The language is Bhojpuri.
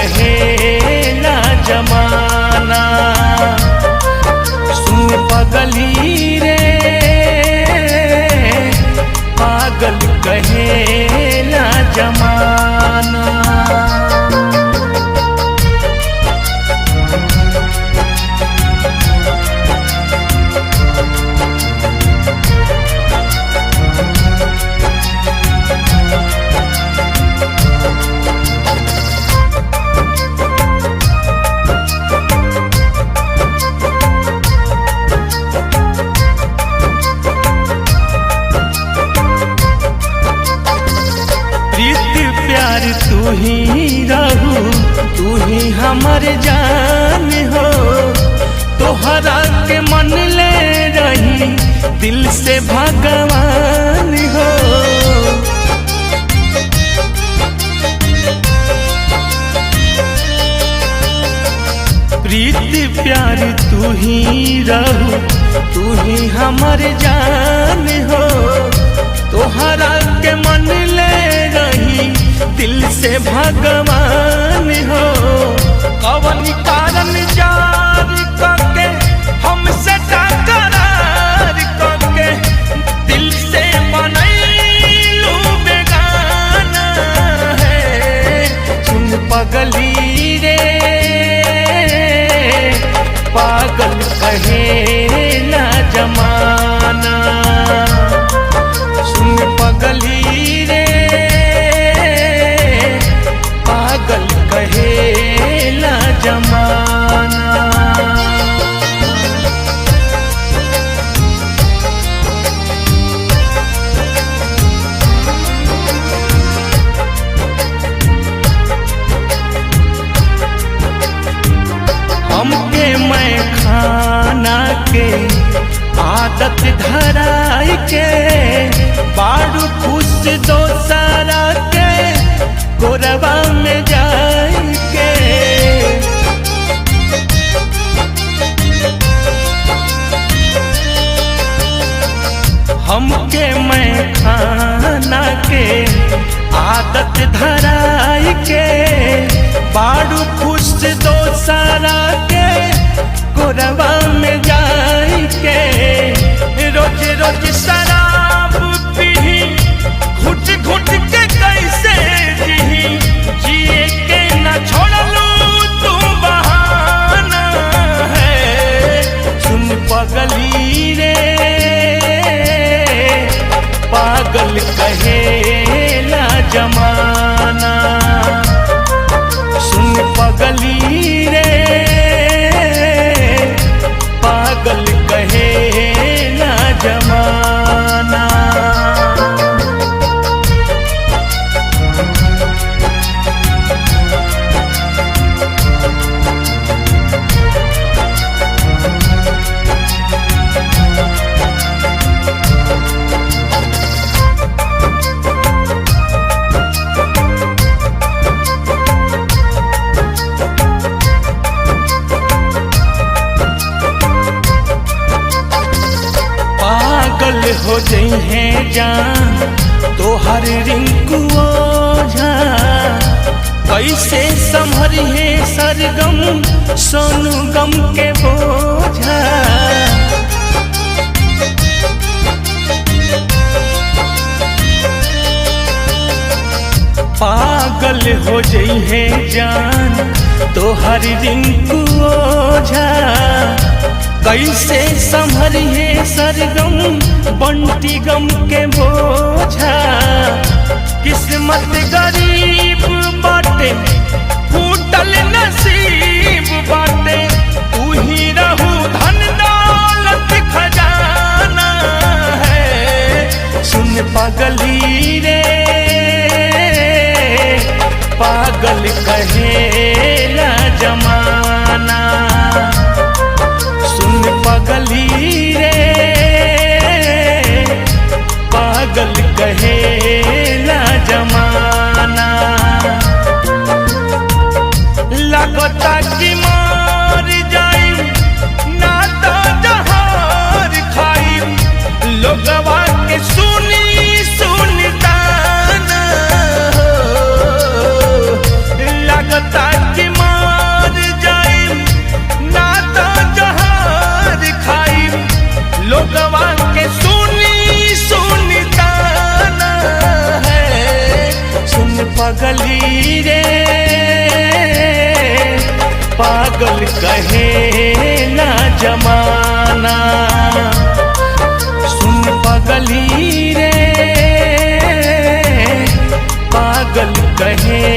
कहेला जमाना। सुन पगली रे पागल कहेला जमाना। प्यार तू ही रहू, तू ही हमर जान हो। तोहरा के मन ले रही दिल से भगवान हो। प्रीति प्यार तू ही रहू, तू ही हमर जान हो। तोहरा के मन ले रही दिल से भगवान हो। कवन कारण जार करके हमसे टकरार करके दिल से बनैलू बेगाना है। सुन पगली रे पागल कहेला जमाना। सुन पगली रे पागल कहेला जमाना। हमके मैं खाना के आदत धराई के बाड़ू खुश दोसरा के गोरबा में जाई के। हमके मैं खाना के आदत धराई के बाड़ू खुश दोसरा के गोरबा में जाई के। रोज रोज शराब पीही घुट घुट के कैसे जीही, जिए के न छोड़लू तू बहाना है। सुन पगली रे पागल कहेला जमाना। सुन पगली रे पागल कहेला जमाना। पागल हो जइहे जान तोहर रिंकू ओझा। कैसे संभरिहे सरगम सोनू गम के बोझा। पागल हो जइहे जान तोहर रिंकू ओझा। कैसे संभरिहे सरगम बंटी गम के बोझा। किस्मत गरीब बाटे फूटल नसीब बाटे। तू ही रहू धन दौलत खजाना है। सुन पगली रे पागल कहेला जमाना। सुन पगली रे पागल कहेला जमाना। लगता कि मर जाई ना तो जहर खाई। लोगवा के सुनी सुनता लगता कि कहेला जमाना। सुन पगली रे पागल कहे